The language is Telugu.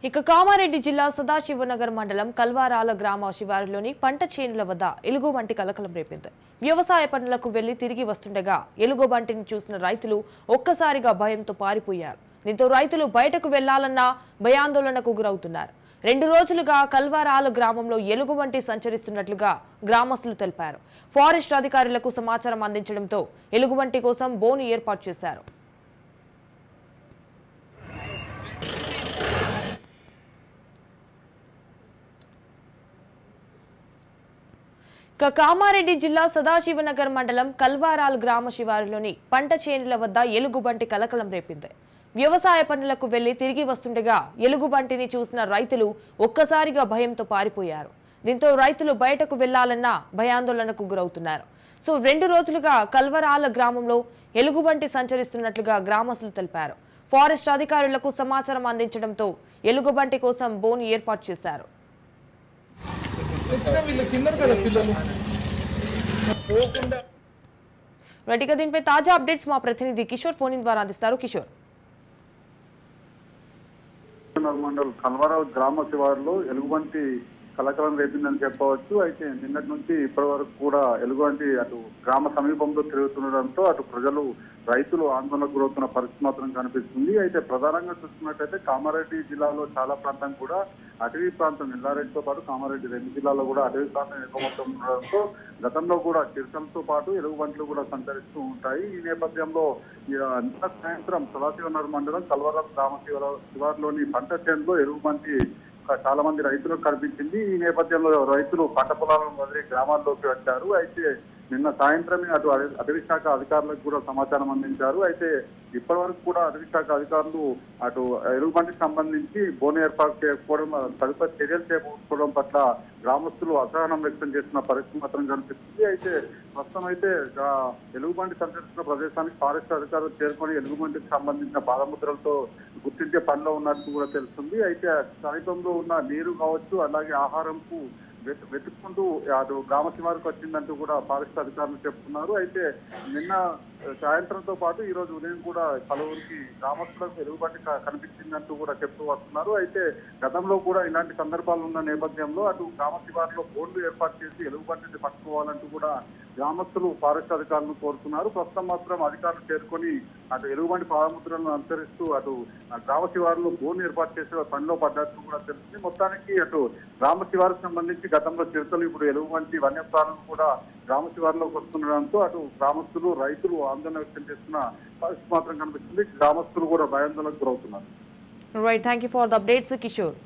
ఇక కామారెడ్డి జిల్లా సదాశివనగర్ మండలం కల్వారాల గ్రామ శివారులోని పంట చేనుల వద్ద ఎలుగుబంటి కలకలం రేపింది. వ్యవసాయ పనులకు వెళ్లి తిరిగి వస్తుండగా ఎలుగుబంటిని చూసిన రైతులు ఒక్కసారిగా భయంతో పారిపోయారు. దీంతో రైతులు బయటకు వెళ్లాలన్నా భయాందోళనకు గురవుతున్నారు. 2 రోజులుగా కల్వారాల గ్రామంలో ఎలుగుబంటి సంచరిస్తున్నట్లుగా గ్రామస్తులు తెలిపారు. ఫారెస్ట్ అధికారులకు సమాచారం అందించడంతో ఎలుగుబంటి కోసం బోను ఏర్పాటు చేశారు. కామారెడ్డి జిల్లా సదాశివనగర్ మండలం కల్వారాల్ గ్రామ శివారులోని పంట చేనుల వద్ద ఎలుగుబంటి కలకలం రేపింది. వ్యవసాయ పనులకు వెళ్లి తిరిగి వస్తుండగా ఎలుగుబంటిని చూసిన రైతులు ఒక్కసారిగా భయంతో పారిపోయారు. దీంతో రైతులు బయటకు వెళ్లాలన్నా భయాందోళనకు గురవుతున్నారు. 2 రోజులుగా కల్వరాల గ్రామంలో ఎలుగుబంటి సంచరిస్తున్నట్లుగా గ్రామస్తులు తెలిపారు. ఫారెస్ట్ అధికారులకు సమాచారం అందించడంతో ఎలుగుబంటి కోసం బోను ఏర్పాటు చేశారు. దీనిపై తాజా అప్డేట్స్ మా ప్రతినిధి కిషోర్ ఫోన్ ద్వారా అందిస్తారు. కిషోర్, మండల్ కల్వరావు గ్రామ శివారులో ఎలుగుబంటి కలకలం రేపిందని చెప్పవచ్చు. అయితే నిన్నటి నుంచి ఇప్పటి వరకు కూడా ఎలుగుబంటి అటు గ్రామ సమీపంలో తిరుగుతుండడంతో అటు ప్రజలు రైతులు ఆందోళనకు గురవుతున్న పరిస్థితి మాత్రం కనిపిస్తుంది. అయితే ప్రధానంగా చూసుకున్నట్టయితే కామారెడ్డి జిల్లాలో చాలా ప్రాంతం కూడా అటవీ ప్రాంతం, ఎల్లారెడ్డితో పాటు కామారెడ్డి 2 జిల్లాల్లో కూడా అటవీ ప్రాంతం ఎక్కువ ఉండడంతో గతంలో కూడా చిరుతలతో పాటు ఎలుగుబంట్లు కూడా సంచరిస్తూ ఉంటాయి. ఈ నేపథ్యంలో నిన్న సాయంత్రం సదాశివనగర్ మండలం కల్వరాల గ్రామ శివారులోని పంట చేనులో ఎలుగుబంటి చాలా మంది రైతులకు కనిపించింది. ఈ నేపథ్యంలో రైతులు పంట పొలాలను వదిలి గ్రామాల్లోకి వచ్చారు. అయితే నిన్న సాయంత్రమే అటు అటవీ శాఖ అధికారులకు కూడా సమాచారం అందించారు. అయితే ఇప్పటి వరకు కూడా అటవీ శాఖ అధికారులు అటు ఎలుగుబంటికి సంబంధించి బోను ఏర్పాటు చేయకపోవడం, తదుపరి చర్యలు చేపట్టుకోవడం పట్ల గ్రామస్తులు అసహనం వ్యక్తం చేస్తున్న పరిస్థితి మాత్రం కనిపిస్తుంది. అయితే ప్రస్తుతం అయితే ఎలుగుబంటి సంచరిస్తున్న ప్రదేశానికి ఫారెస్ట్ అధికారులు చేరుకొని ఎలుగుబంటికి సంబంధించిన పాదముద్రలతో గుర్తించే పనిలో ఉన్నట్టు కూడా తెలుస్తుంది. అయితే సమీపంలో ఉన్న నీరు కావచ్చు, అలాగే ఆహారంకు వెతుక్కుంటూ అటు గ్రామ శివారుకు వచ్చిందంటూ కూడా ఫారెస్ట్ అధికారులు చెప్తున్నారు. అయితే నిన్న సాయంత్రంతో పాటు ఈ రోజు ఉదయం కూడా పలువురికి గ్రామస్తులకు ఎలుగుబంటి కనిపించిందంటూ కూడా చెప్తూ వస్తున్నారు. అయితే గతంలో కూడా ఇలాంటి సందర్భాలు ఉన్న నేపథ్యంలో అటు గ్రామ శివారులో బోర్డులు ఏర్పాటు చేసి ఎలుగుబంటిని పట్టుకోవాలంటూ కూడా గ్రామస్తులు ఫారెస్ట్ అధికారులను కోరుతున్నారు. ప్రస్తుతం మాత్రం అధికారులు చేరుకొని అటు ఎలుగుబంటి పాదముద్రలను అనుసరిస్తూ అటు గ్రామ శివారులో బోర్డు ఏర్పాటు చేసే పనిలో పడ్డట్టు కూడా తెలుస్తుంది. మొత్తానికి అటు గ్రామ శివారుకు సంబంధించి గతంలో చిరుతలు, ఇప్పుడు ఎలుగుబంటి వన్యప్రాణులు కూడా గ్రామ శివారులోకి వస్తుండడంతో అటు గ్రామస్తులు రైతులు ఆందోళన వ్యక్తం చేస్తున్న పరిస్థితి మాత్రం కనిపిస్తుంది. గ్రామస్తులు కూడా భయాందోళనకు గురవుతున్నారు. Right, thank you for the updates Kishore.